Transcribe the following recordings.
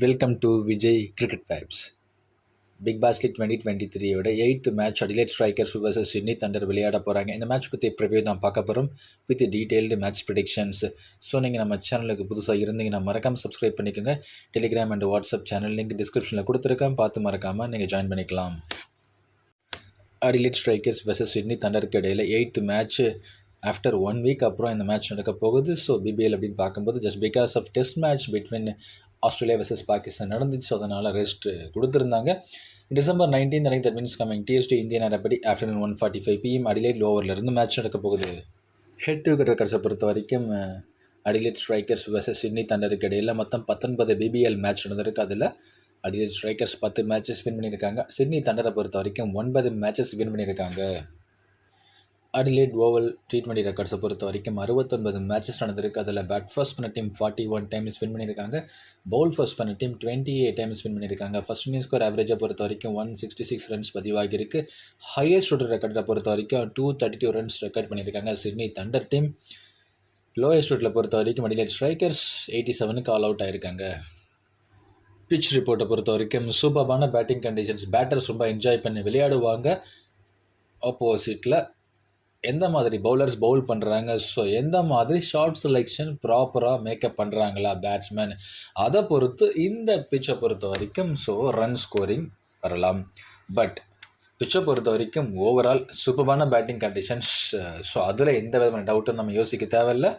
Welcome to Vijay cricket vibes. Big Bash League 2023யோட 8th match Adelaide Strikers vs Sydney Thunder விளையாட போகிறாங்க. இந்த match பற்றி ப்ரிவ்யூ தான் பார்க்க போகிறோம் with detailed match predictions. So நீங்கள் நம்ம சேனலுக்கு புதுசாக இருந்தீங்கன்னா மறக்காமல் சப்ஸ்கிரைப் பண்ணிக்கோங்க. Telegram and WhatsApp channel link டிஸ்கிரிப்ஷனில் கொடுத்துருக்கேன், பார்த்து மறக்காமல் நீங்கள் ஜாயின் பண்ணிக்கலாம். அடிலைட் ஸ்ட்ரைக்கர்ஸ் vs சிட்னி தண்டருக்கு இடையில் 8th மேட்ச் ஆஃப்டர் 1 வீக் அப்புறம் இந்த மேட்ச் நடக்க போகுது. ஸோ பிபிஎல் அப்படின்னு பார்க்கும்போது just because of test match between Australia versus Pakistan நடந்துச்சு. ஸோ அதனால் ரெஸ்ட் கொடுத்துருந்தாங்க. December 19th அன்னைக்கு தட் மீன்ஸ் கமிங் டிஎஸ்டி இந்திய நேரப்படி ஆஃப்டர்நூன் 1:45 PM அடிலைட் லோவரிலிருந்து மேட்ச் நடக்க போகுது. ஹெட் டு ஹெட் ரெக்கார்ட்ஸை பொறுத்த வரைக்கும் அடிலைட் ஸ்ட்ரைக்கர்ஸ் vs சிட்னி தண்டருக்கு இடையில் மொத்தம் 19 பிபிஎல் மேட்ச் நடந்திருக்கு. அதில் அடிலைட் ஸ்ட்ரைக்கர்ஸ் 10 மேட்சஸ் வின் பண்ணியிருக்காங்க. சிட்னி தண்டரை பொறுத்த வரைக்கும் 9 மேட்சஸ் வின் பண்ணியிருக்காங்க. அடிலைட் ஓவல் T20 ரெக்கார்ட்ஸை பொறுத்த வரைக்கும் 69 மேட்சஸ் நடந்திருக்கு. அதில் பேட் ஃபர்ஸ்ட் பண்ண டீம் 41 டைம்ஸ் வின் பண்ணியிருக்காங்க. பவுல் ஃபர்ஸ்ட் பண்ண டீம் 28 டைம்ஸ் வின் பண்ணியிருக்காங்க. ஃபர்ஸ்ட் இன்னிங் ஸ்கோர் ஆவரேஜை பொறுத்த வரைக்கும் 166 ரன்ஸ் பதிவாகியிருக்கு. ஹையஸ்ட் டோட்டல் ரெக்கார்டை பொறுத்த வரைக்கும் 232 ரன்ஸ் ரெக்கார்ட் பண்ணியிருக்காங்க சிட்னி தண்டர் டீம். லோயஸ்ட் டோட்டலை பொறுத்த வரைக்கும் அடிலைட் ஸ்ட்ரைக்கர்ஸ் 87க்கு ஆல் அவுட் ஆயிருக்காங்க. பிச் ரிப்போர்ட்டை பொறுத்த வரைக்கும் சூப்பரான பேட்டிங் கண்டிஷன்ஸ், பேட்டர்ஸ் ரொம்ப என்ஜாய் பண்ணி விளையாடுவாங்க. ஆப்போசிட்டில் எந்த மாதிரி பவுலர்ஸ் பவுல் பண்ணுறாங்க, ஸோ எந்த மாதிரி ஷார்ட் செலெக்ஷன் ப்ராப்பராக மேக்கப் பண்ணுறாங்களா பேட்ஸ்மேன், அதை பொறுத்து இந்த பிச்சை பொறுத்த வரைக்கும் ஸோ ரன் ஸ்கோரிங் வரலாம். பட் பிச்சை பொறுத்த வரைக்கும் ஓவரால் சூப்பரான பேட்டிங் கண்டிஷன்ஸ். ஸோ அதில் எந்த விதமான டவுட்டும் நம்ம யோசிக்க தேவையில்லை.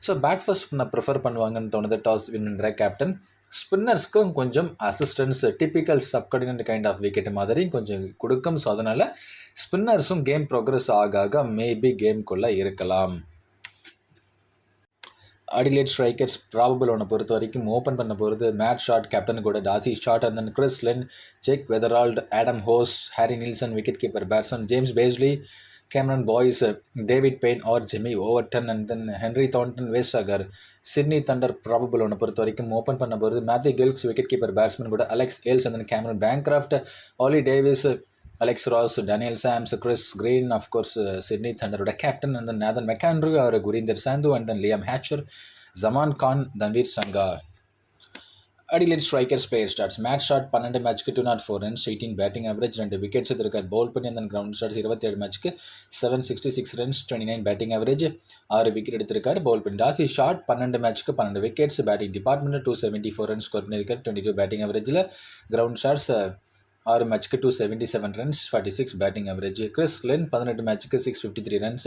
ஸோ பேட் ஃபர்ஸ்ட் பண்ண ப்ரிஃபர் பண்ணுவாங்கன்னு தோணுது டாஸ் வின் பண்ணுற கேப்டன். ஸ்பின்னர்ஸ்க்கும் கொஞ்சம் assistance typical subordinate kind of wicket மாதிரி கொஞ்சம் கொடுக்கும். ஸோ அதனால் ஸ்பின்னர்ஸும் கேம் ப்ரோக்ரஸ் ஆக மேபி கேம்குள்ளே இருக்கலாம். அடிலைட் ஸ்ட்ரைக்கர்ஸ் ப்ராபபிள் ஒன்று பொறுத்த வரைக்கும் ஓப்பன் பண்ண போகிறது மேட் ஷாட் கேப்டன் கூட D'Arcy Short and then Chris Lynn, Jake Weatherald, Adam Hose, Harry Nielsen wicket keeper batsman, James Bazley, Cameron Boyce, David Payne or Jimmy Overton and then Henry Thornton, Weissager. Sydney Thunder probable ஒன்று பொறுத்த வரைக்கும் open பண்ண போகிறது Matthew Gilkes wicket keeper batsman கூட Alex Hales and then Cameron Bancroft, Ollie Davies, Alex Ross, Daniel Sams, Chris Green, of course Sydney தண்டரோட captain and then Nathan McAndrew, அவர் Gurinder Sandhu and then Liam Hatcher, Zaman Khan, Tanveer Sangha. Adelaide Strikers player stats. Matt Short 12 மேட்ச்க்கு 204 runs, 18 batting average, 2 wickets எடுத்திருக்கார். Bowl பண்ணி அந்த ground stats 27 மேட்ச்க்கு 766 runs, 29 batting average, 6 wicket எடுத்திருக்காரு. Bowl பண்ணி D'Arcy Short 12 மேட்ச்க்கு 12 wickets, batting department 274 runs score பண்ணியிருக்காரு. 22 பேட்டிங் ஆவரேஜில். கிரவுண்ட் ஸ்டார்ட்ஸ் 6 மேட்ச்க்கு 277 runs, 46 batting average. Chris Lynn 18 மேட்ச்க்கு 653 ரன்ஸ்,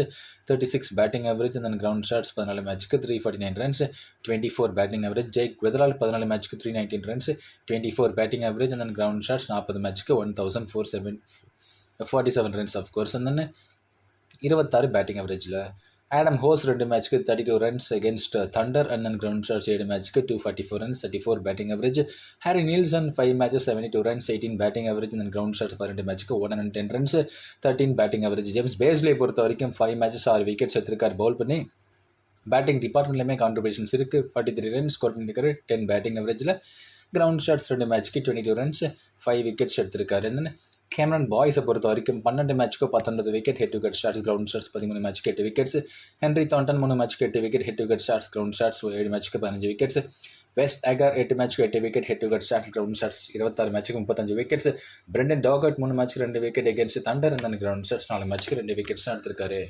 36 பேட்டிங் ஆவரேஜ், அந்த கிரவுண்ட் ஸ்டார்ட்ஸ் 14 மேட்ச்க்கு 349 runs, 24 batting average. Jake Weatherald 14 மேட்ச்க்கு 319 ரன்ஸ், 24 பேட்டிங் ஆவரேஜ், அந்த கிரவுண்ட் ஸ்டார்ட்ஸ் 40 மேட்ச்க்கு 1447 ரன்ஸ் அஃப்கோர்ஸ், அந்த 26 பேட்டிங் ஆவரேஜில். ஆடம் ஹோஸ் 2 மேட்ச்க்கு 32 runs against Thunder and then ground stats 7 மேட்ச்க்கு 244 runs, 34 batting average. Harry Nielsen 5 matches 72 runs, 18 batting average, then ground stats 12 மேட்ச்க்கு 110 runs, 13 batting average. James Bazley பொறுத்த வரைக்கும் 5 matches 6 wickets எடுத்திருக்கார். Bowl பண்ணி batting டிபார்ட்மெண்ட்லேயுமே contributions இருக்குது. 43 runs score பண்ணியிருக்காரு, 10 batting ஆவரேஜில். Ground stats 2 மேட்ச்க்கு 22 ரன்ஸ், 5 விக்கெட்ஸ் எடுத்திருக்காரு. தென் கேமரன் பாய்ஸை பொறுத்த வரைக்கும் 12 மேட்ச்க்கு 19 wicket, head to head stats. Ground stats 13 மேட்ச்க்கு 8 விக்கெட்ஸ். ஹென்ரி தாண்டன் 3 மேட்ச்க்கு 8 wicket, head to head stats. Ground stats 7 மேட்ச்க்கு 15 விக்கெட்ஸ். வெஸ்ட் அகர் 8 மேட்ச்க்கு 8 wicket, head to head stats. Ground stats 26 மேட்ச்க்கு 35 wickets. Brendan Doggett 3 மேட்ச்க்கு 2 wicket against Thunder and ground stats 4 மேட்ச்க்கு 2 wickets தான் எடுத்திருக்காரு.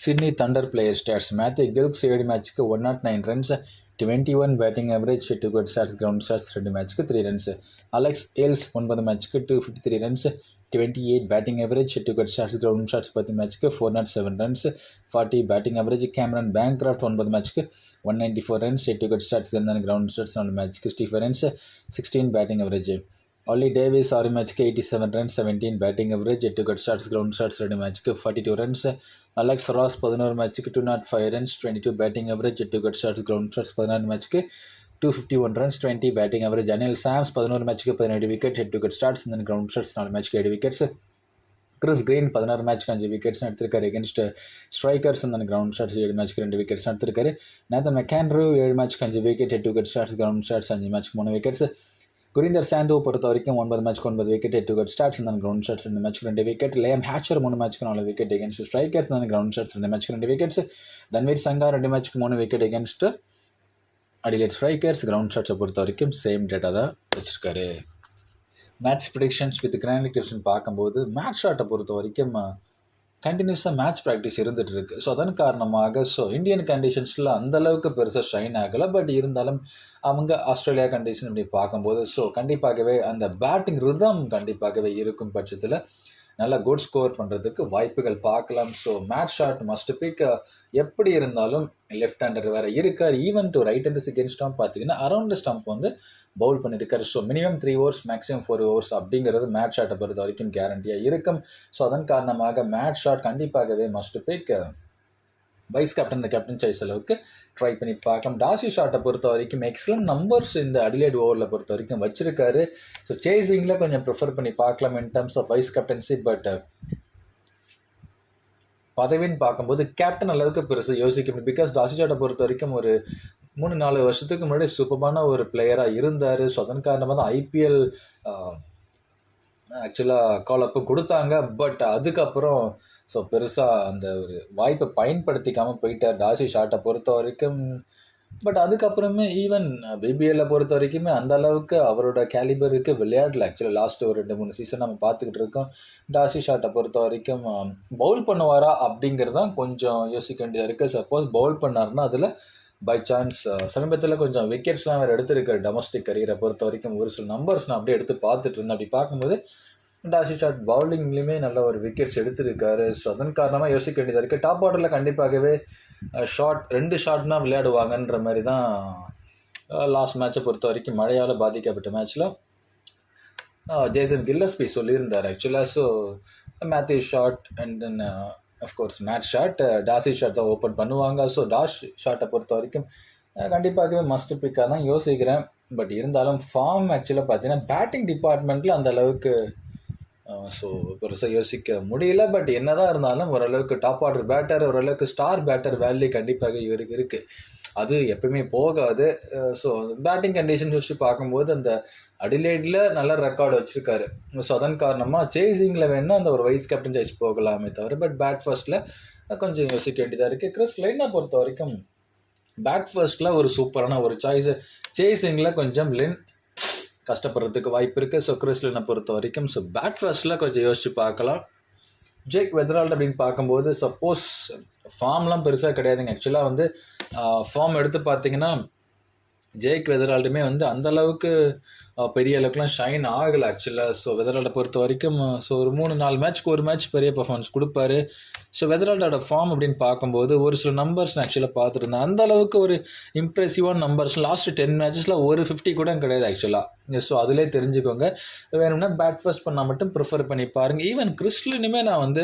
Sydney Thunder player stats. Matthew Gilkes 7 மேட்ச்க்கு 109 runs, 21 batting average, head to head stats. Ground stats 2 மேட்ச்க்கு 3 runs. Alex Hales 9 மேட்ச்க்கு 253 runs, 28 batting average, head to head stats. Ground stats 10 மேட்ச்க்கு 407 runs, 40 batting average. Cameron Bancroft 9 மேட்ச்க்கு 194 runs, head to head stats. Ground stats 4 மேட்ச்க்கு 65 runs, 16 batting average. Ollie Davies 6 மேட்ச்க்கு 87 runs, 17 batting average, head to head stats. Ground stats 2 மேட்ச்க்கு 42 runs. Alex Ross 11 மேட்ச்க்கு 205 runs, 22 batting average, head to head stats. Ground stats 16 மேட்ச்க்கு 251 runs, 20 batting average. Daniel Sams 11 மேட்ச்க்கு 17 wicket, head to head stats. Ground stats 4 மேட்ச்க்கு 7 wickets. Chris Green 16 மேட்ச்க்கு 5 wickets எடுத்திருக்காரு against Strikers. அந்த ground stats 7 மேட்ச்க்கு 2 wickets எடுத்திருக்காரு. Nathan McAndrew 7 மேட்ச்க்கு 5 wicket, head to head stats. Ground stats 5 மேட்ச்க்கு 3 விக்கெட்ஸ். குரீந்தர் சாந்துவை பொறுத்த வரைக்கும் 9 மேட்ச்க்கு 9 wicket, head to head stats. அந்த கிரவுண்ட் ஸ்டார்ட்ஸ் 2 மேட்ச்க்கு 2 விக்கெட். லியம் ஹேச்சர் 3 மேட்ச்க்கு 4 விக்கெட் அகேன்ஸ்ட் ஸ்ட்ரைக்கர்ஸ். அந்த கிரவுண்ட் ஸ்டார்ட்ஸ் 2 மேட்ச்க்கு 2 விக்கெட்ஸ். தன்வீர் சங்கா 2 மேட்ச்க்கு 3 wicket against Adelaide strikers ground ஷாட்ஸை பொறுத்த வரைக்கும் சேம் டேட்டா தான் வச்சுருக்காரு. மேட்ச் ப்ரிடிக்ஷன்ஸ் வித் கிரானிக் டிப்ஸ்னு பார்க்கும்போது மேட்ச் ஷாட்டை பொறுத்த வரைக்கும் கண்டினியூஸாக மேட்ச் ப்ராக்டிஸ் இருந்துகிட்டு இருக்குது. ஸோ அதன் காரணமாக இந்தியன் கண்டிஷன்ஸில் அந்தளவுக்கு பெருசாக ஷைன் ஆகலை. பட் இருந்தாலும் அவங்க ஆஸ்திரேலியா கண்டிஷன் இப்படி பார்க்கும்போது கண்டிப்பாகவே அந்த பேட்டிங் ரிதம் கண்டிப்பாகவே இருக்கும் பட்சத்தில் நல்லா குட் ஸ்கோர் பண்ணுறதுக்கு வாய்ப்புகள் பார்க்கலாம். Match shot must pick. எப்படி இருந்தாலும் லெஃப்ட் ஹேண்டர் வேறு இருக்கார். ஈவன் டு ரைட் ஹேண்டர்ஸ் எகென்ஸ்டாக பார்த்தீங்கன்னா அரௌண்ட் ஸ்டம்ப் பவுல் பண்ணியிருக்காரு. மினிமம் 3 overs மேக்ஸிமம் 4 overs அப்படிங்கிறது மேட்ச் ஷாட்டை பொறுத்த வரைக்கும் கேரண்டியாக இருக்கும். அதன் காரணமாக மேட்ச் ஷாட் கண்டிப்பாகவே மஸ்ட் பிக். வைஸ் கேப்டன் இந்த கேப்டன் சாய்ஸ் அளவுக்கு ட்ரை பண்ணி பார்க்கலாம். டாசி ஷாட்டை பொறுத்த வரைக்கும் எக்ஸலண்ட் நம்பர்ஸ் இந்த அடிலேட் ஓவரில் பொறுத்த வரைக்கும் வச்சிருக்காரு. சேசிங்கில் கொஞ்சம் ப்ரிஃபர் பண்ணி பார்க்கலாம் in terms of vice captaincy. But பதவின்னு பார்க்கும்போது கேப்டன் அளவுக்கு பெருசு யோசிக்க முடியும். பிகாஸ் டாசி ஷாட்டை பொறுத்த வரைக்கும் ஒரு 3-4 வருஷத்துக்கு முன்னாடி சூப்பரான ஒரு பிளேயராக இருந்தார். அதன் காரணமாக தான் ஐபிஎல் ஆக்சுவலாக காலப்பும் கொடுத்தாங்க. பட் அதுக்கப்புறம் பெருசாக அந்த ஒரு வாய்ப்பை பயன்படுத்திக்காமல் போயிட்டார் டாசி ஷாட்டை பொறுத்த வரைக்கும். பட் அதுக்கப்புறமே ஈவன் பிபிஎல்லை பொறுத்த வரைக்குமே அந்த அளவுக்கு அவரோட கேலிபருக்கு விளையாடல. ஆக்சுவலாக லாஸ்ட் ஒரு 2-3 சீசன் நம்ம பார்த்துக்கிட்டு இருக்கோம். டாசி ஷாட்டை பொறுத்த வரைக்கும் பவுல் பண்ணுவாரா அப்படிங்கிறது தான் கொஞ்சம் யோசிக்க வேண்டியதாக இருக்குது. சப்போஸ் பவுல் பண்ணார்னா அதில் பை சான்ஸ் சமீபத்தில் கொஞ்சம் விக்கெட்ஸ்லாம் வேறு எடுத்திருக்காரு டொமஸ்டிக் கரியரை பொறுத்த வரைக்கும். ஒரு சில நம்பர்ஸ் நான் அப்படியே எடுத்து பார்த்துட்டு இருந்தேன். அப்படி பார்க்கும்போது டாசி ஷாட் பவுலிங்லேயுமே நல்ல ஒரு விக்கெட்ஸ் எடுத்திருக்காரு. அதன் காரணமாக யோசிக்க வேண்டியதாக இருக்குது. டாப் ஆர்டரில் கண்டிப்பாகவே ஷாட் 2 ஷாட்னா விளையாடுவாங்கன்ற மாதிரி தான் லாஸ்ட் மேட்சை பொறுத்த வரைக்கும் மழையால் பாதிக்கப்பட்ட மேட்ச்சில் ஜேசன் கில்லஸ்பி சொல்லியிருந்தார் ஆக்சுவலாக. Matthew Short and then of course Matt Short D'Arcy Short தான் ஓப்பன் பண்ணுவாங்க. டாஷ் ஷாட்டை பொறுத்த வரைக்கும் கண்டிப்பாகவே மஸ்ட் பிக்காக தான் யோசிக்கிறேன். பட் இருந்தாலும் ஃபார்ம் ஆக்சுவலாக பார்த்தீங்கன்னா பேட்டிங் டிபார்ட்மெண்ட்டில் அந்த அளவுக்கு பெருசாக யோசிக்க முடியல. பட் என்ன தான் இருந்தாலும் ஓரளவுக்கு டாப் ஆர்டர் பேட்டர், ஓரளவுக்கு ஸ்டார் பேட்டர் வேல்யூ கண்டிப்பாக இருக்குது. அது எப்பவுமே போகாது. பேட்டிங் கண்டிஷன் யோசிச்சு பார்க்கும்போது அந்த அடிலேடில் நல்ல ரெக்கார்டு வச்சுருக்காரு. அதன் காரணமாக சேசிங்கில் வேணால் அந்த ஒரு வைஸ் கேப்டன் சாய்ஸ் போகலாமே தவிர பட் பேட் ஃபர்ஸ்ட்டில் கொஞ்சம் யோசிக்க வேண்டியதாக இருக்குது. கிறிஸ் லைனை பொறுத்த வரைக்கும் பேட் ஃபர்ஸ்ட்டில் ஒரு சூப்பரான ஒரு சாய்ஸு. சேசிங்கில் கொஞ்சம் கஷ்டப்படுறதுக்கு வாய்ப்பு இருக்குது. கிறிஸ் லைனை பொறுத்த வரைக்கும் பேட் ஃபர்ஸ்ட்டில் கொஞ்சம் யோசிச்சு பார்க்கலாம். ஜேக் வெதரால்ட் அப்படின்னு பார்க்கும்போது சப்போஸ் ஃபார்ம்லாம் பெருசாக கிடையாதுங்க. ஆக்சுவலாக ஃபார்ம் எடுத்து பார்த்தீங்கன்னா ஜேக் வெதரால்டுமே அந்தளவுக்கு பெரிய அளவுக்குலாம் ஷைன் ஆகலை ஆக்சுவலாக. வெதரால்டை பொறுத்த வரைக்கும் ஒரு 3-4 மேட்ச்க்கு ஒரு மேட்ச் பெரிய பர்ஃபார்மன்ஸ் கொடுப்பாரு. வெதரால்டோட ஃபார்ம் அப்படின்னு பார்க்கும்போது ஒரு சில நம்பர்ஸ் நான் ஆக்சுவலாக பார்த்துருந்தேன். அந்தளவுக்கு ஒரு இம்ப்ரெசிவான நம்பர்ஸ் லாஸ்ட் 10 மேட்சஸில் ஒரு 50 கூட கிடையாது ஆக்சுவலாக. அதிலே தெரிஞ்சுக்கோங்க. வேணும்னா பேட் ஃபர்ஸ்ட் பண்ணால் மட்டும் ப்ரிஃபர் பண்ணி பாருங்கள். ஈவன் கிறிஸ்லினுமே நான்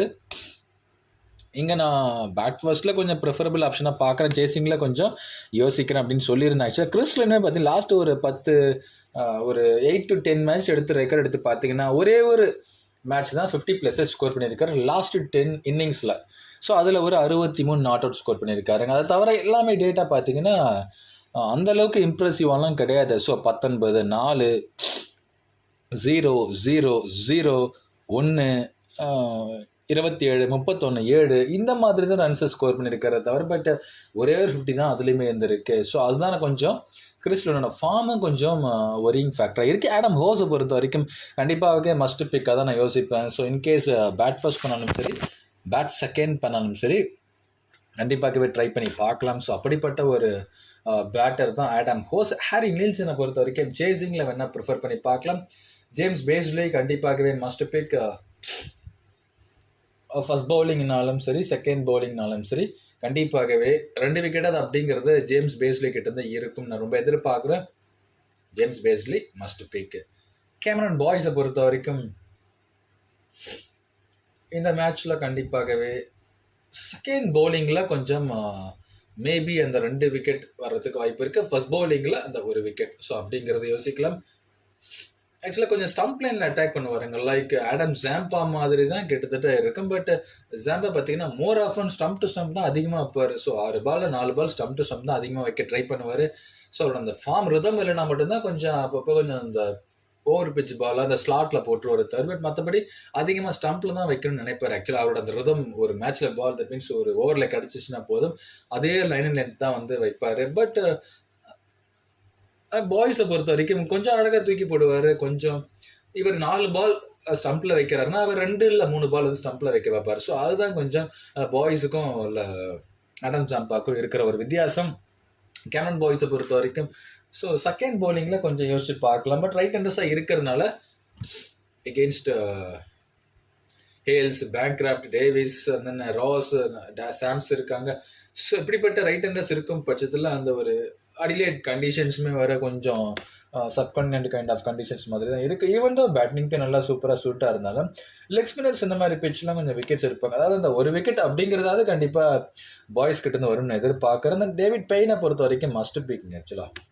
இங்கே நான் பேட் ஃபர்ஸ்ட்டில் கொஞ்சம் ப்ரிஃபரபிள் ஆப்ஷனாக பார்க்குறேன். சேசிங்கில் கொஞ்சம் யோசிக்கிறேன் அப்படின்னு சொல்லியிருந்தேன். ஆக்சுவலாக கிறிஸ்லினுமே பார்த்தீங்கன்னா லாஸ்ட் ஒரு 8 to 10 மேட்ச் ரெக்கார்ட் எடுத்து பார்த்தீங்கன்னா ஒரே ஒரு மேட்ச் தான் 50+ ஸ்கோர் பண்ணியிருக்காரு லாஸ்ட் 10 இன்னிங்ஸில். அதில் ஒரு 63 நாட் அவுட் ஸ்கோர் பண்ணியிருக்காருங்க. அதை தவிர எல்லாமே டேட்டா பார்த்தீங்கன்னா அந்தளவுக்கு இம்ப்ரெசிவாலாம் கிடையாது. 19, 4, 0, 0, 0, 1, 27, 31, 7 இந்த மாதிரி தான் ரன்ஸை ஸ்கோர் பண்ணியிருக்காரு தவிர பட் ஒரே ஒரு 50 தான் அதுலேயுமே இருந்திருக்கு. அதுதான் கொஞ்சம் கிறிஸ்லோனோட ஃபார்மும் கொஞ்சம் ஒரியிங் ஃபேக்டராக இருக்குது. ஆடம் ஹோஸை பொறுத்த வரைக்கும் கண்டிப்பாகவே மஸ்ட் பிக்காக தான் நான் யோசிப்பேன். இன்கேஸ் பேட் ஃபர்ஸ்ட் பண்ணாலும் சரி பேட் செகண்ட் பண்ணாலும் சரி கண்டிப்பாகவே ட்ரை பண்ணி பார்க்கலாம். அப்படிப்பட்ட ஒரு பேட்டர் தான் ஆடம் ஹோஸ். ஹாரி நீல்சனை பொறுத்த வரைக்கும் சேசிங்கில் வேணால் ப்ரிஃபர் பண்ணி பார்க்கலாம். ஜேம்ஸ் பேஸ்லே கண்டிப்பாகவே மஸ்ட் பிக். ஃபர்ஸ்ட் பவுலிங்னாலும் சரி செகண்ட் பவுலிங்னாலும் சரி கண்டிப்பாகவே 2 விக்கெட் அது அப்படிங்கிறது ஜேம்ஸ் பேஸ்லி கிட்டேருந்து இருக்கும். நான் ரொம்ப எதிர்பார்க்குறேன். James Bazley must pick. Cameron பாய்ஸை பொறுத்த வரைக்கும் இந்த மேட்ச்சில் கண்டிப்பாகவே செகண்ட் பவுலிங்கில் கொஞ்சம் மேபி அந்த 2 விக்கெட் வர்றதுக்கு வாய்ப்பு இருக்குது. ஃபர்ஸ்ட் பவுலிங்கில் அந்த 1 விக்கெட் அப்படிங்கிறத யோசிக்கலாம். ஆக்சுவலாக கொஞ்சம் ஸ்டம்ப் லைனில் அட்டாக் பண்ணுவாருங்க. லைக் ஆடம் ஜாம்பா மாதிரி தான் கிட்டத்தட்ட இருக்கும். பட் ஜாம்பா பார்த்தீங்கன்னா more often stump to stump தான் அதிகமாக வைப்பார். 6 ball 4 ball stump to stump தான் அதிகமாக வைக்க ட்ரை பண்ணுவார். அவரோட அந்த ஃபார்ம் ரிதம் இல்லைனா மட்டும்தான் கொஞ்சம் அப்பப்போ கொஞ்சம் அந்த ஓவர் பிச் பால் அந்த ஸ்லாட்டில் போட்டுருவார் தவிர பட் மற்றபடி அதிகமாக ஸ்டம்பில் தான் வைக்கணும்னு நினைப்பார். ஆக்சுவலாக அவரோட அந்த ரிதம் ஒரு மேட்ச்சில் பால் தட் மீன்ஸ் ஒரு ஓவரில் கிடச்சிச்சின்னா போதும் அதே லைன் தான் வைப்பார். பட் பாய்ஸை பொறுத்த வரைக்கும் கொஞ்சம் அழகாக தூக்கி போடுவார். கொஞ்சம் இவர் 4 பால் ஸ்டம்பில் வைக்கிறாருன்னா அவர் 2 இல்லை 3 பால் வந்து ஸ்டம்பில் வைக்க வைப்பார். ஸோ அதுதான் கொஞ்சம் பாய்ஸுக்கும் இல்லை ஆடம் ஜாம்பாக்கும் இருக்கிற ஒரு வித்தியாசம். கேமரன் பாய்ஸை பொறுத்த வரைக்கும் ஸோ செகண்ட் பவுலிங்கில் கொஞ்சம் யோசிச்சு பார்க்கலாம். பட் ரைட் ஹேண்டர்ஸாக இருக்கிறதுனால எகெயின்ஸ்ட் ஹேல்ஸ், பேங்க்ராஃப்ட், டேவிஸ், தென் ராஸ், சாம்ஸ் இருக்காங்க. ஸோ இப்படிப்பட்ட ரைட் ஹேண்டர்ஸ் இருக்கும் பட்சத்தில் அந்த ஒரு அடிலேட் கண்டிஷன்ஸுமே வர கொஞ்சம் சப்கான்டினென்ட் கைண்ட் ஆஃப் கண்டிஷன்ஸ் மாதிரி தான் இருக்குது. ஈவன் தான் பேட்டிங்க்கு நல்லா சூப்பராக சூட்டாக இருந்தாலும் லெக் ஸ்பின்னர்ஸ் இந்த மாதிரி பிட்ச்லாம் கொஞ்சம் விக்கெட்ஸ் இருப்பாங்க. அதாவது அந்த ஒரு விக்கெட் அப்படிங்கிறதாவது கண்டிப்பாக பாய்ஸ் கிட்டேருந்து வரும்னு எதிர்பார்க்குறேன். அந்த டேவிட் பெயினை பொறுத்த வரைக்கும் மஸ்ட் பிக்ங்க. ஆக்சுவலாக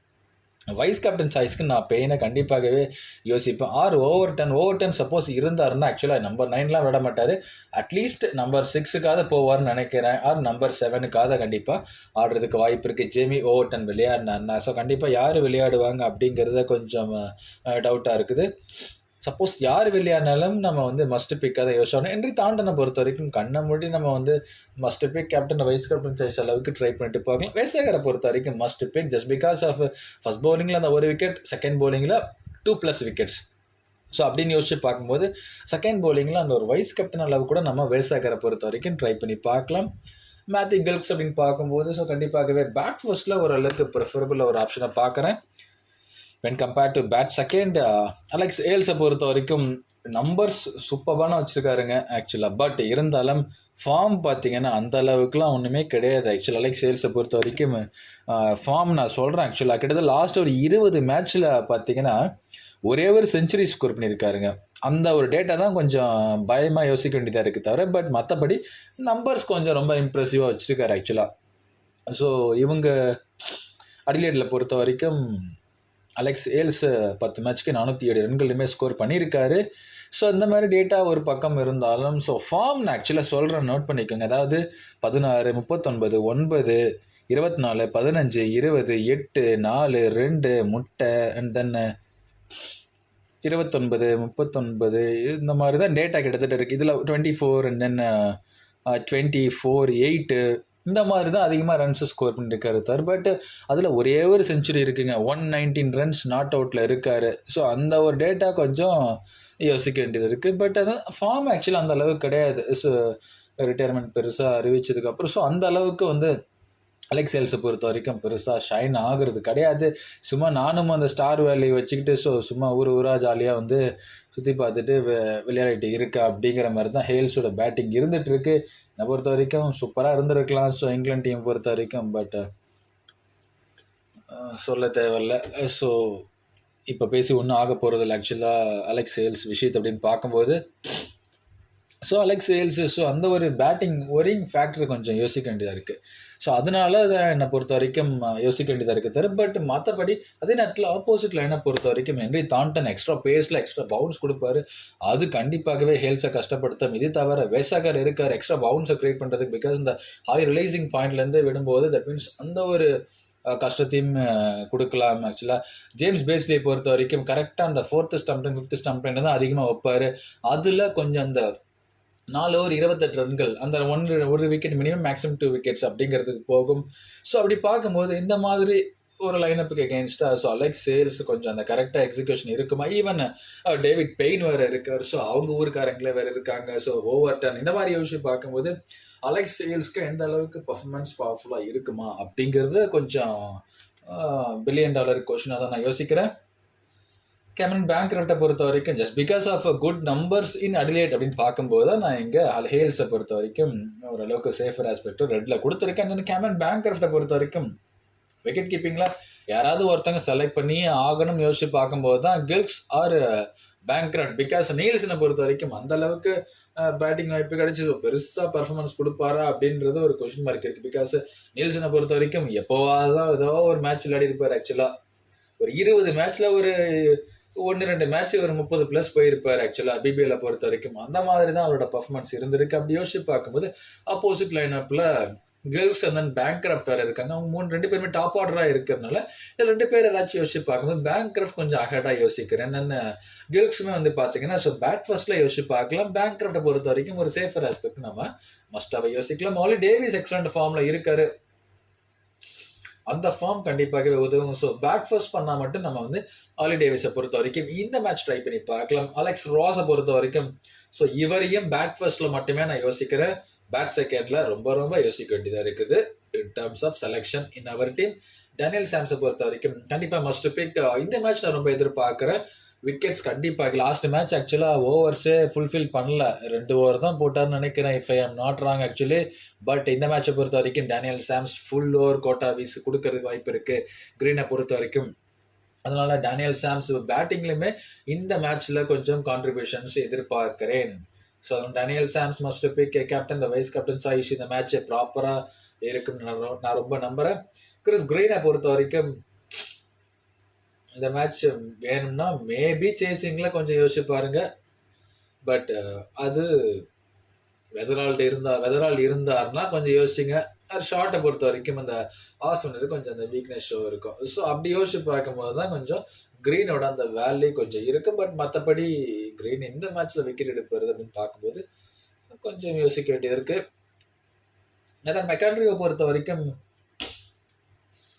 வைஸ் கேப்டன் சாய்ஸ்க்கு நான் பெயினை கண்டிப்பாகவே யோசிப்பேன். ஓவர் டென் சப்போஸ் இருந்தாருன்னா ஆக்சுவலாக நம்பர் 9 விட மாட்டார். அட்லீஸ்ட் நம்பர் 6க்காவது போவார்னு நினைக்கிறேன். நம்பர் 7க்காவது கண்டிப்பாக ஆடுறதுக்கு வாய்ப்பு இருக்குது. Jamie over 10 விளையாடினா. ஸோ கண்டிப்பாக யார் விளையாடுவாங்க அப்படிங்கிறத கொஞ்சம் டவுட்டாக இருக்குது. சப்போஸ் யார் விளையாடினாலும் நம்ம வந்து மஸ்ட் பிக்காக தான் யோசிச்சோம். ஹென்றி தாண்டனை பொறுத்த வரைக்கும் கண்ணை மூடி நம்ம வந்து must pick captain vice captain choice அளவுக்கு ட்ரை பண்ணிட்டு பார்க்கலாம். வேசகரை பொறுத்த வரைக்கும் must pick just because of first பவுலிங்கில் அந்த ஒரு விக்கெட், செகண்ட் பவுலிங்கில் 2+ விக்கெட்ஸ். ஸோ அப்படின்னு யோசிச்சு பார்க்கும்போது செகண்ட் பவுலிங்கில் அந்த ஒரு வைஸ் கேப்டன் அளவு கூட நம்ம வேசகரை பொறுத்த வரைக்கும் ட்ரை பண்ணி பார்க்கலாம். மேத்யூ கில்க்ஸ் அப்படின்னு பார்க்கும்போது ஸோ கண்டிப்பாகவே பேட் ஃபர்ஸ்ட்டில் ஓரளவுக்கு ப்ரிஃபரபிள் ஒரு ஆப்ஷனை பார்க்குறேன். When compared to bat second, Alex ஏல்ஸை பொறுத்த வரைக்கும் நம்பர்ஸ் சூப்பரான வச்சுருக்காருங்க ஆக்சுவலாக. பட் இருந்தாலும் ஃபார்ம் பார்த்தீங்கன்னா அந்த அளவுக்குலாம் ஒன்றுமே கிடையாது. ஆக்சுவலாக அலெக்ஸ் ஏல்ஸை பொறுத்த வரைக்கும் ஃபார்ம் நான் சொல்கிறேன். ஆக்சுவலாக கிட்டத்தட்ட லாஸ்ட் ஒரு 20 மேட்ச்சில் பார்த்தீங்கன்னா ஒரே ஒரு செஞ்சுரி ஸ்கோர் பண்ணியிருக்காருங்க. அந்த ஒரு டேட்டா தான் கொஞ்சம் பயமாக யோசிக்க வேண்டியதாக இருக்குது தவிர, பட் மற்றபடி நம்பர்ஸ் கொஞ்சம் ரொம்ப இம்ப்ரெசிவாக வச்சுருக்காரு ஆக்சுவலாக. ஸோ இவங்க அடிலேட்டில் பொறுத்த வரைக்கும் அலெக்ஸ் ஏல்ஸ் 10 மேட்ச்க்கு 407 ரன்களுமே ஸ்கோர் பண்ணியிருக்காரு. ஸோ இந்த மாதிரி டேட்டா ஒரு பக்கம் இருந்தாலும் ஸோ ஃபார்ம் நான் ஆக்சுவலாக சொல்கிறேன், நோட் பண்ணிக்கோங்க. அதாவது 16, 39, 9, 24, 15, 20, 8, 4, 2 முட்டை அண்ட் தென் 29, 39 இந்த மாதிரி தான் டேட்டா கிட்டத்தட்ட இருக்குது. இதில் 24 அண்ட் தென் 24, 8 இந்த மாதிரி தான் அதிகமாக ரன்ஸ் ஸ்கோர் பண்ணியிருக்காரு தவிர, பட் அதில் ஒரே ஒரு செஞ்சுரி இருக்குங்க. 119 ரன்ஸ் நாட் அவுட்டில் இருக்கார். ஸோ அந்த ஒரு டேட்டா கொஞ்சம் யோசிக்க வேண்டியது இருக்குது. பட் அது ஃபார்ம் ஆக்சுவலாக அந்த அளவுக்கு கிடையாது. ஸோ ரிட்டையர்மெண்ட் பெருசாக அறிவிச்சதுக்கப்புறம் ஸோ அந்த அளவுக்கு வந்து அலெக்ஸ் ஏல்ஸை பொறுத்த வரைக்கும் பெருசாக ஷைன் ஆகுறது கிடையாது. சும்மா நானும் அந்த ஸ்டார் வேலையை வச்சுக்கிட்டு ஸோ சும்மா ஊராக ஜாலியாக வந்து சுற்றி பார்த்துட்டு விளையாடிட்டு இருக்கா அப்படிங்கிற மாதிரி தான் ஹேல்ஸோட பேட்டிங் இருந்துகிட்ருக்கு. என்னை பொறுத்த வரைக்கும் சூப்பராக இருந்திருக்கலாம். ஸோ இங்கிலாந்து டீம் பொறுத்த வரைக்கும் பட் சொல்ல தேவையில்லை. ஸோ இப்போ பேசி ஒன்றும் ஆக போகிறதில்ல ஆக்சுவலாக அலெக்ஸ் ஏல்ஸ் விஷயத்தை அப்படின்னு பார்க்கும்போது. ஸோ அலெக்ஸ் ஏல்ஸ் ஸோ அந்த ஒரு பேட்டிங் ஒரிங் ஃபேக்டர் கொஞ்சம் யோசிக்க வேண்டியதாக இருக்குது. ஸோ அதனால அதை என்னை பொறுத்த வரைக்கும் யோசிக்க வேண்டியதாக இருக்குது தவிர, பட் மற்றபடி அதே நேரத்தில் ஆப்போசிட் லைனை பொறுத்த வரைக்கும் ஹென்றி தாண்டன் எக்ஸ்ட்ரா பேஸில் எக்ஸ்ட்ரா பவுன்ஸ் கொடுப்பாரு. அது கண்டிப்பாகவே ஹேல்ஸை கஷ்டப்படுத்தும். இது தவிர வேசாகர் இருக்கார் எக்ஸ்ட்ரா பவுன்ஸை க்ரியேட் பண்ணுறதுக்கு. பிகாஸ் இந்த ஹை ரிலைசிங் பாயிண்ட்லேருந்து விடும்போது தட் மீன்ஸ் அந்த ஒரு கஷ்டத்தையும் கொடுக்கலாம். ஆக்சுவலாக ஜேம்ஸ் பேஸ்லியை பொறுத்த வரைக்கும் கரெக்டாக அந்த 4th stump line 5th stump line தான் அதிகமாக வைப்பார். அதில் கொஞ்சம் அந்த 4 ஓவர் 28 ரன்கள் அந்த ஒரு விக்கெட் மினிமம் மேக்ஸிமம் 2 விக்கெட்ஸ் அப்படிங்கிறதுக்கு போகும். ஸோ அப்படி பார்க்கும்போது இந்த மாதிரி ஒரு லைனப்புக்கு எகெயின்ஸ்டாக ஸோ அலெக்ஸ் ஏல்ஸ் கொஞ்சம் அந்த கரெக்டாக எக்ஸிக்யூஷன் இருக்குமா. ஈவன் டேவிட் பெயின் வேறு இருக்கார். ஸோ அவங்க ஊருக்காரங்களே வேறு இருக்காங்க. ஸோ ஓவர் டன் இந்த மாதிரி விஷயம் பார்க்கும்போது அலெக்ஸ் ஏல்ஸ்க்கு எந்த அளவுக்கு பர்ஃபார்மன்ஸ் பவர்ஃபுல்லாக இருக்குமா அப்படிங்கிறது கொஞ்சம் $1 பில்லியன் கொஷினாக தான் நான் யோசிக்கிறேன். கேமரன் பேங்க்ராஃப்டை பொறுத்த வரைக்கும் just because of good numbers in Adelaide அப்படின்னு பார்க்கும்போது தான் நான் இங்கே ஹேல்ஸை பொறுத்த வரைக்கும் ஓரளவுக்கு சேஃபர் ஆஸ்பெக்டும் ரெட்டில் கொடுத்துருக்கேன். அந்த கேமரன் பேங்க்ராஃப்டை பொறுத்த வரைக்கும் விக்கெட் கீப்பிங்கில் யாராவது ஒருத்தங்க செலக்ட் பண்ணி ஆகணும்னு யோசிச்சு பார்க்கும்போது தான் கில்க்ஸ் ஆர் பேங்க்ராஃப்ட். பிகாஸ் நீல்சனை பொறுத்த வரைக்கும் அந்த அளவுக்கு பேட்டிங் வாய்ப்பு கிடைச்சி பெருசாக பர்ஃபார்மன்ஸ் கொடுப்பாரா அப்படின்றது ஒரு கொஸ்டின் மார்க் இருக்குது. பிகாஸ் நீல்சனை பொறுத்த வரைக்கும் எப்போவாது தான் ஏதோ ஒரு மேட்ச் விளையாடி இருப்பார். ஆக்சுவலாக ஒரு 20 மேட்ச்சில் ஒரு 1-2 மேட்ச் ஒரு 30+ போயிருப்பார். ஆக்சுவலாக பிபிஎல்லை பொறுத்த வரைக்கும் அந்த மாதிரி தான் அவரோட பர்ஃபார்மன்ஸ் இருந்திருக்கு. அப்படி யோசிச்சு பார்க்கும்போது ஆப்போசிட் லைனப்பில் கில்க்ஸ் அண்ட் தென் பேங்க்ராஃப்ட் வேறு இருக்காங்க. அவங்க 2 பேருமே டாப் ஆர்டராக இருக்கிறதுனால இதில் 2 பேர் ஏதாச்சும் யோசிச்சு பார்க்கும்போது பேங்க்ராஃப்ட் கொஞ்சம் அகடாக யோசிக்கிறேன். நான் கில்க்ஸுமே வந்து பார்த்தீங்கன்னா ஸோ பேட் ஃபர்ஸ்ட்டில் யோசிச்சு பார்க்கலாம். பேங்க்ராஃப்டை பொறுத்த வரைக்கும் ஒரு சேஃபர் ஆஸ்பெக்ட் நம்ம மஸ்டாக யோசிக்கலாம். ஆல்ரெடி டேவிஸ் எக்ஸலண்ட் ஃபார்மில் இருக்கார். அந்த ஃபார்ம் கண்டிப்பாகவே உதவும். ஸோ பேட் ஃபர்ஸ்ட் பண்ணால் மட்டும் நம்ம வந்து ஆலி டேவிஸை பொறுத்த வரைக்கும் இந்த மேட்ச் ட்ரை பண்ணி பார்க்கலாம். அலெக்ஸ் ராஸை பொறுத்த வரைக்கும் ஸோ இவரையும் பேட் ஃபர்ஸ்ட்டில் மட்டுமே நான் யோசிக்கிறேன். பேட் செகண்டில் ரொம்ப ரொம்ப யோசிக்க வேண்டியதாக இருக்குது in terms of selection in our team. Daniel சாம்ஸை பொறுத்த வரைக்கும் கண்டிப்பாக மஸ்ட் பிக். இந்த மேட்ச் நான் ரொம்ப எதிர்பார்க்குறேன். விக்கெட்ஸ் கண்டிப்பாக லாஸ்ட் மேட்ச் ஆக்சுவலாக ஓவர்ஸே ஃபுல்ஃபில் பண்ணல, 2 ஓவர் தான் போட்டார்னு நினைக்கிறேன் if I am not wrong actually. But இந்த மேட்சை பொறுத்த வரைக்கும் Daniel Sams full over quota வீஸ் கொடுக்கறதுக்கு வாய்ப்பு இருக்குது க்ரீனை பொறுத்த வரைக்கும். அதனால டேனியல் சாம்ஸ் பேட்டிங்லையுமே இந்த மேட்ச்சில் கொஞ்சம் கான்ட்ரிபியூஷன்ஸ் எதிர்பார்க்கிறேன். So Daniel Sams must pick. Captain vice captain choice இந்த மேட்ச்சை ப்ராப்பராக இருக்குன்னு நான் ரொம்ப நம்புகிறேன். கிறிஸ் க்ரீனை பொறுத்த வரைக்கும் இந்த மேட்ச் வேணும்னா மேபி சேசிங்கில் கொஞ்சம் யோசிச்சு பாருங்க. பட் அது வெதரால்டு இருந்தார்னா கொஞ்சம் யோசிச்சுங்க. அது ஷார்ட்டை பொறுத்த வரைக்கும் அந்த ஆஸ்வினருக்கு கொஞ்சம் அந்த வீக்னஸ் ஷோ இருக்கும். ஸோ அப்படி யோசிச்சு பார்க்கும்போது தான் கொஞ்சம் க்ரீனோட அந்த வேல்யூ கொஞ்சம் இருக்கும். பட் மற்றபடி க்ரீன் இந்த மேட்ச்சில் விக்கெட் எடுப்பது அப்படின்னு பார்க்கும்போது கொஞ்சம் யோசிக்க வேண்டியது இருக்குது. அதான் மெக்கான்ட்ரியை பொறுத்த வரைக்கும்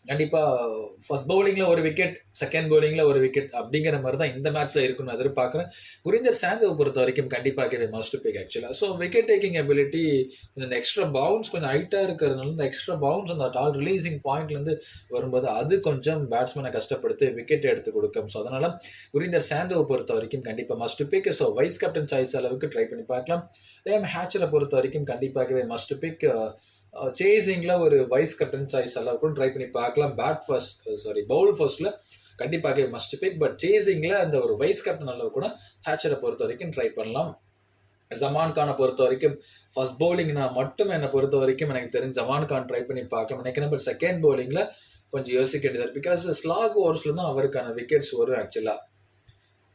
கண்டிப்பாக ஃபர்ஸ்ட் பவுலிங்கில் ஒரு விக்கெட், செகண்ட் பவுலிங்கில் ஒரு விக்கெட் அப்படிங்கிற மாதிரி தான் இந்த மேட்ச்சில் இருக்குன்னு எதிர்பார்க்குறேன். குரிந்தர் சாந்தவை பொறுத்த வரைக்கும் கண்டிப்பாக மஸ்ட் பிக் ஆக்சுவலாக. ஸோ விக்கெட் டேக்கிங் எபிலிட்டி இந்த எக்ஸ்ட்ரா பவுன்ஸ் கொஞ்சம் ஹைட்டாக இருக்கிறதுனால இந்த எக்ஸ்ட்ரா பவுன்ஸ் அந்த டால் ரிலீசிங் பாயிண்ட்லேருந்து வரும்போது அது கொஞ்சம் பேட்ஸ்மேனை கஷ்டப்படுத்தி விக்கெட் எடுத்து கொடுக்கும். ஸோ அதனால் குரிந்தர் சாந்தவை பொறுத்த வரைக்கும் கண்டிப்பாக must big. So vice captain choice அளவுக்கு ட்ரை பண்ணி பார்க்கலாம். லியாம் ஹேச்சரை பொறுத்த வரைக்கும் கண்டிப்பாகவே மஸ்ட் பிக். சேசிங்கில் ஒரு வைஸ் கேப்டன் சாய்ஸ் எல்லாம் கூட ட்ரை பண்ணி பார்க்கலாம். பவுல் ஃபர்ஸ்ட்டில் கண்டிப்பாக மஸ்ட் பிக். பட் சேசிங்கில் அந்த ஒரு வைஸ் கேப்டன் அளவு கூட ஹேச்சரை பொறுத்த வரைக்கும் ட்ரை பண்ணலாம். ஜமான் கானை பொறுத்த வரைக்கும் ஃபர்ஸ்ட் பவுலிங்னா மட்டும் என்னை பொறுத்த வரைக்கும் எனக்கு தெரிஞ்சு ஜமான் கான் ட்ரை பண்ணி பார்க்கலாம் நினைக்கிறேன். பட் செகண்ட் பவுலிங்கில் கொஞ்சம் யோசிக்க வேண்டியது பிகாஸ் ஸ்லாக் ஓவர்ஸில் தான் அவருக்கான விக்கெட்ஸ் வரும் ஆக்சுவலாக.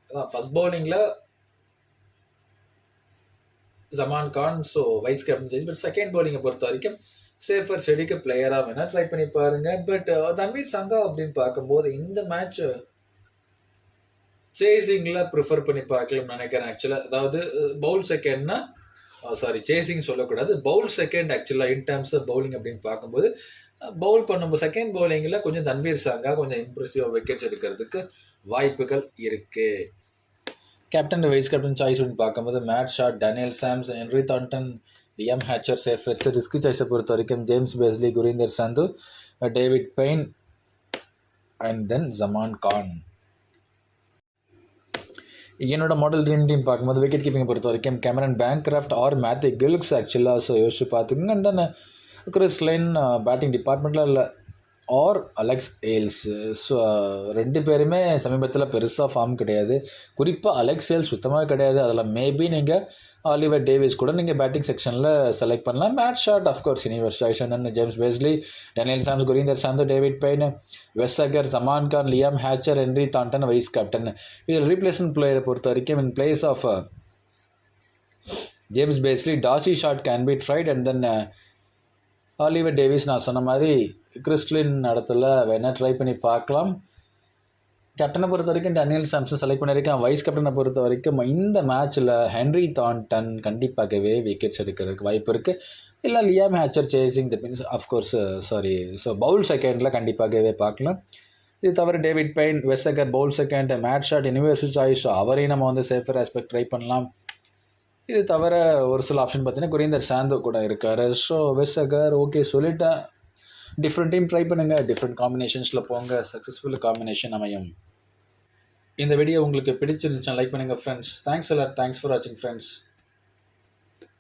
அதான் ஃபர்ஸ்ட் பவுலிங்கில் Zaman Khan, so vice captain chase. But second பவுலிங்கை பொறுத்த வரைக்கும் சேஃபர் செடிக்கு பிளேயராக வேணால் ட்ரை பண்ணி பாருங்க. பட் தன்வீர் சங்கா அப்படின்னு பார்க்கும்போது இந்த மேட்ச் சேசிங்கில் ப்ரிஃபர் பண்ணி பார்க்கலாம்னு நினைக்கிறேன் ஆக்சுவலாக. அதாவது பவுல் செகண்ட்னா சேசிங் சொல்லக்கூடாது, பவுல் செகண்ட் ஆக்சுவலாக இன் டர்ம்ஸ் ஆஃப் பவுலிங் அப்படின்னு பார்க்கும்போது பவுல் பண்ணும்போது செகண்ட் பவுலிங்கில் கொஞ்சம் தன்வீர் சங்கா கொஞ்சம் இம்ப்ரெசிவ் விக்கெட்ஸ் எடுக்கிறதுக்கு வாய்ப்புகள் இருக்குது. கேப்டன் வைஸ் கேப்டன் சாய்ஸ் பார்க்கும்போது Matt Short, Daniel Sams, Henry Thornton, Liam Hatcher safers. Risky சாய்ஸை பொறுத்த வரைக்கும் James Bazley, Gurinder Sandhu, David Payne and then Zaman Khan. என்னோட மாடல் ட்ரீம் டீம் பார்க்கும்போது விக்கெட் கீப்பிங்கை பொறுத்த வரைக்கும் Cameron Bancroft or Matthew Gilkes ஆக்சுவலாக. ஸோ யோசிச்சு பார்த்துக்கோங்க. And then Chris Lynn batting டிபார்ட்மெண்ட்டில் இல்லை ஆர் அலெக்ஸ் ஏல்ஸ். ஸோ 2 பேருமே சமீபத்தில் பெருசாக ஃபார்ம் கிடையாது. குறிப்பாக அலெக்ஸ் ஏல்ஸ் சுத்தமாக கிடையாது. அதில் மேபி நீங்கள் ஆலிவர் டேவிஸ் கூட நீங்கள் பேட்டிங் செக்ஷனில் செலக்ட் பண்ணலாம். Matt Short of course universe choice. And James Bazley, Daniel Sams, Gurinder Sandhu, David Payne, Wes Agar, Zaman Khan, Liam Hatcher, Henry Thornton vice captain. இதில் ரீப்ளேஸ்மெண்ட் பிளேயரை பொறுத்த வரைக்கும் in place of James Bazley D'Arcy Short can be tried. And then Oliver Davies நான் சொன்ன மாதிரி Chris Lynn இடத்துல வேணால் try பண்ணி பார்க்கலாம். கேப்டனை பொறுத்த வரைக்கும் டேனியல் சாம்சன் செலக்ட் பண்ணியிருக்கேன். வைஸ் கேப்டனை பொறுத்த வரைக்கும் இந்த மேட்ச்சில் ஹென்ரி தாண்டன் கண்டிப்பாகவே விக்கெட்ஸ் எடுக்கிறதுக்கு வாய்ப்பு இருக்குது. இல்லை Liam Hatcher chasing the means of course so bowl செகண்டில் கண்டிப்பாகவே பார்க்கலாம். இது தவிர David Payne, Wes Agar bowl second, Matt Short universal choice, அவரையும் நம்ம வந்து சேஃபர் ஆஸ்பெக்ட் ட்ரை பண்ணலாம். இது தவிர ஒரு சில ஆப்ஷன் பார்த்தீங்கன்னா குரிந்தர் சாந்து கூட இருக்கார். ஸோ வெஸ்ஸகர் ஓகே சொல்லிட்டேன். டிஃப்ரெண்ட் டீம் ட்ரை பண்ணுங்கள், டிஃப்ரெண்ட் காம்பினேஷன்ஸில் போங்க, சக்ஸஸ்ஃபுல் காம்பினேஷன் அமையும். இந்த வீடியோ உங்களுக்கு பிடிச்சிருந்துச்சுன்னா லைக் பண்ணுங்கள் ஃப்ரெண்ட்ஸ். தேங்க்ஸ் ஃபார் வாட்சிங் ஃப்ரெண்ட்ஸ்.